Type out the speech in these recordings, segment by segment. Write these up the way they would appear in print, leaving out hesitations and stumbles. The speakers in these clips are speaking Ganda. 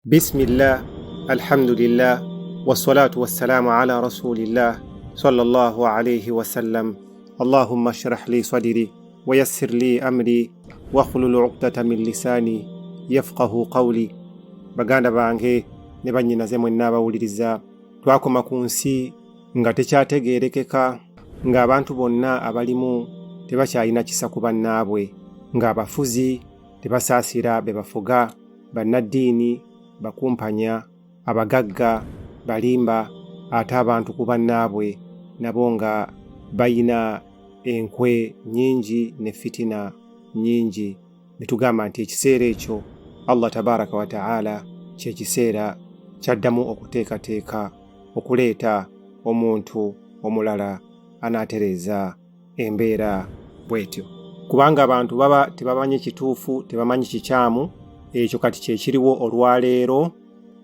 بسم الله الحمد لله والصلاة والسلام على رسول الله صلى الله عليه وسلم اللهم اشرح لي صدري ويسر لي أمري واحلل عقدة من لساني يفقه قولي. Baganda bange ne bannyinaze mwenna abawuliriza, twakoma ku nsi nga tekyategeerekeka, ng'abantu bonna abalimu tebakyalina kisa ku bannaabwe, ng'abafuzi tebasaasira be bafuga, bannaddiini bakumpanya, abagagga balimba, ate abantu ku bannaabwe nabo nga bayina enkwe nnyingi ne fitina nnyingi. Ne tugamba nti ekiseera ekyo Allah tabaraka wa ta'ala kye kiseera kyaddamu okuteekateeka okuleeta omuntu omulala anaatereeza embeera bw'etyo, kubanga abantu baba tebamanyi kituufu, tebamanyi kikyamu. Ekyo kati kye kiriwo olwaleero.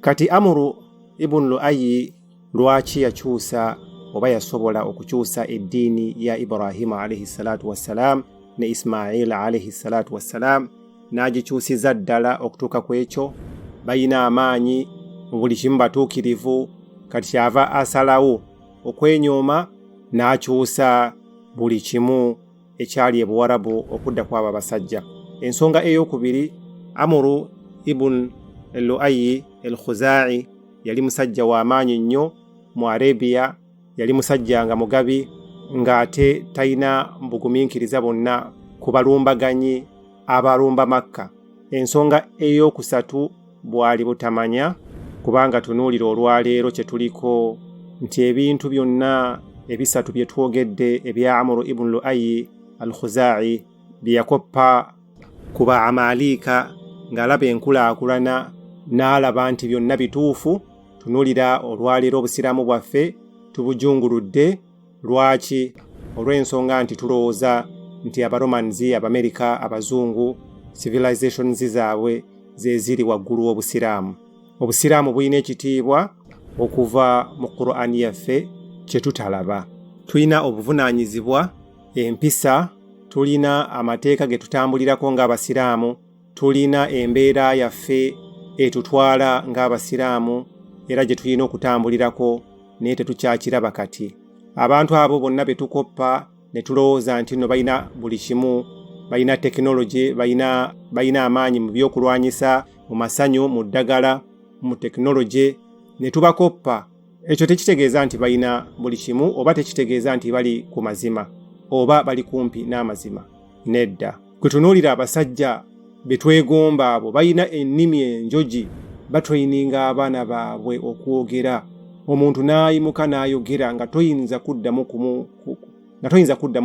Kati Amru ibn Lu'ayyi lwaki yakyusa oba yasobola okukyusa eddiini ya Ibrahima alayhi salatu wassalam ne Ismail alayhi salatu wassalam, n'agikyusiza ddala okutuuka ku ekyo bayina amaanyi mu buli kimu batuukirivu. Kati kyava asalawo okwenyooma n'akyusa buli kimu ekyali ebuwarabu okudda kw'abo abasajja. Ensonga ey'okubiri, Amru ibn Lu'ayyi al-Khuzaa'i yali musajja w'amaanyi nnyo mu Arabia, yali musajja nga mugabi, ng'ate talina bugumiikiriza bonna ku balumbaganyi abalumba Makka. Ensonga ey'okusatu bwali butamanya, kubanga tunuulira olwaleero kye tuliko nti ebintu byonna ebisatu bye twogedde ebya Amru ibn Lu'ayyi al-Khuzaa'i bye yakoppa ku ba Amaalika, ng'alaba enkulaakulana n'alaba nti byonna bituufu. Tunuulira olwaleero obusiraamu bwaffe tubujunguludde. Lwaki? Olw'ensonga nti tulowooza nti Abaromanzi, Abamerika, Abazungu civilizations zaabwe ze ziri waggulu w'obusiraamu. Obusiraamu bulina ekitiibwa okuva mu Qur'ani yaffe kye tutalaba. Tulina obuvunaanyizibwa, empisa, tulina amateeka ge tutambulirako ng'Abasiraamu, tulina embeera yaffe etutwala ng'Abasiraamu era gye tulina okutambulirako, naye tetukyakiraba kati. Abantu abo bonna be tukoppa ne tulowooza nti nno balina buli kimu, balina tekinologi, balina amaanyi mu byokulwanyisa, mu masanyu, mu ddagala, mu tekinologi, ne tubakoppa. Ekyo tekitegeeza nti balina buli kimu, oba tekitegeeza nti bali ku mazima oba bali kumpi n'amazima. Nedda. Kwe tunuulira abasajja be twegomba abo balina ennimi enjogi, batrayininga abaana baabwe okwogera. Omuntu n'ayimuka n'ayogera nga toyinza kuddamu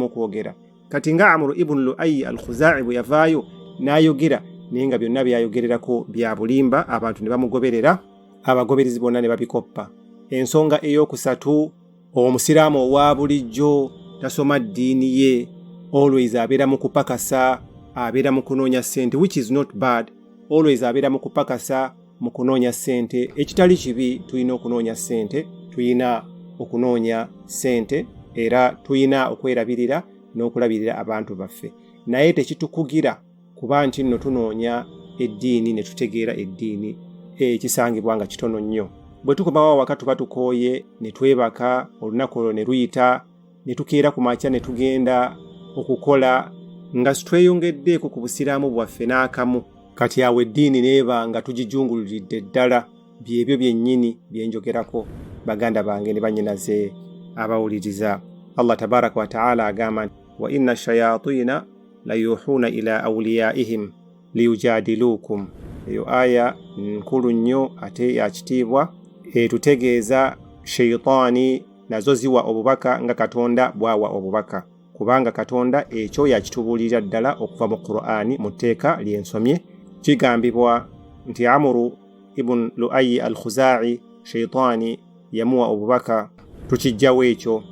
kwogera. Kati nga Amru ibn Lu'ayyi al-Khuzaa'i bwe yavaayo n'ayogera, naye nga byonna byayogererako bya bulimba, abantu ne bamugoberera, abagoberezi bonna ne babikoppa. Ensonga ey'okusatu, omusiraamu owa bulijjo tasoma ddiini ye, always abeera mu kupakasa, abeera mu kunoonya ssente, which is not bad. Always abeera mu kupakasa, mu kunoonya ssente, ekitali kibi. Tulina okunoonya ssente, tulina okunoonya ssente, era tulina okwerabirira n'okulabirira abantu baffe, naye tekitukugira kuba nti nno tunoonya eddiini ne tutegeera eddiini ekisangibwa nga kitono nnyo. Bwe tukomawo awaka tuba tukooye, ne twebaka, olunaku olwo ne luyita, ne tukeera ku makya ne tugenda okukola nga tweyongeddeeko ku busiraamu bwaffe n'akamu. Kati awo eddiini neeba nga tugijungululidde ddala. Byebyo byennyini bye njogerako, baganda bange ne bannyinaze abawuliriza. Allah tabaraka wa ta'ala agamba, wa inna shayatina la yuhuna ila awliyaihim liyujadilukum. Eyo aya nkulu nnyo ate ya kitiibwa, etutegeeza shayitaani nazo ziwa obubaka nga Katonda bwawa obubaka, kubanga Katonda ekyo yakitubuulira ddala okuva mu Qur'ani mu tteeka lyensomye. Kigambibwa nti Amru ibn Lu'ayyi al-Khuzaa'i shayitaani yamuwa obubaka. Tukijjawo ekyo,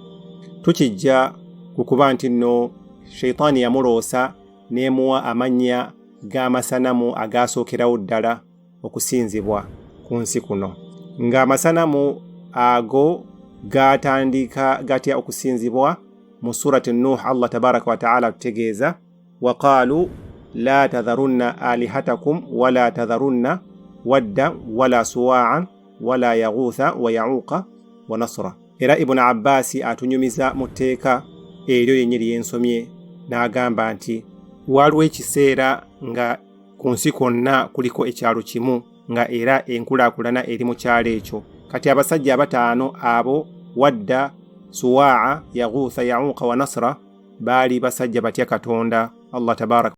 tukijja kukuba nti nno shayitaani yamuloosa n'emuwa amannya g'amasanamu agaasookerawo ddala okusinzibwa ku nsi kuno, ng'amasanamu ago gaatandika gatya okusinzibwa. Mu surati Nuh Allah tabaraka wa ta'ala tutegeeza, wa qaalu la tadharunna alihatakum wala tadharunna wadda wala suwa'an wala yaghutha wa ya'uqa wa nasra. Era Ibn Abbas atunyumiza mu tteeka eryo yennyini yensomye n'agamba nti waliwo ekiseera nga ku nsi kwonna kuliko ekyalo kimu nga era enkulaakulana eri mu kyalo ekyo. Kati abasajja abataano abo wadda, suwa'a, yaghutha, ya'uqa wa nasra baali basajja batya Katonda Allah tabaraka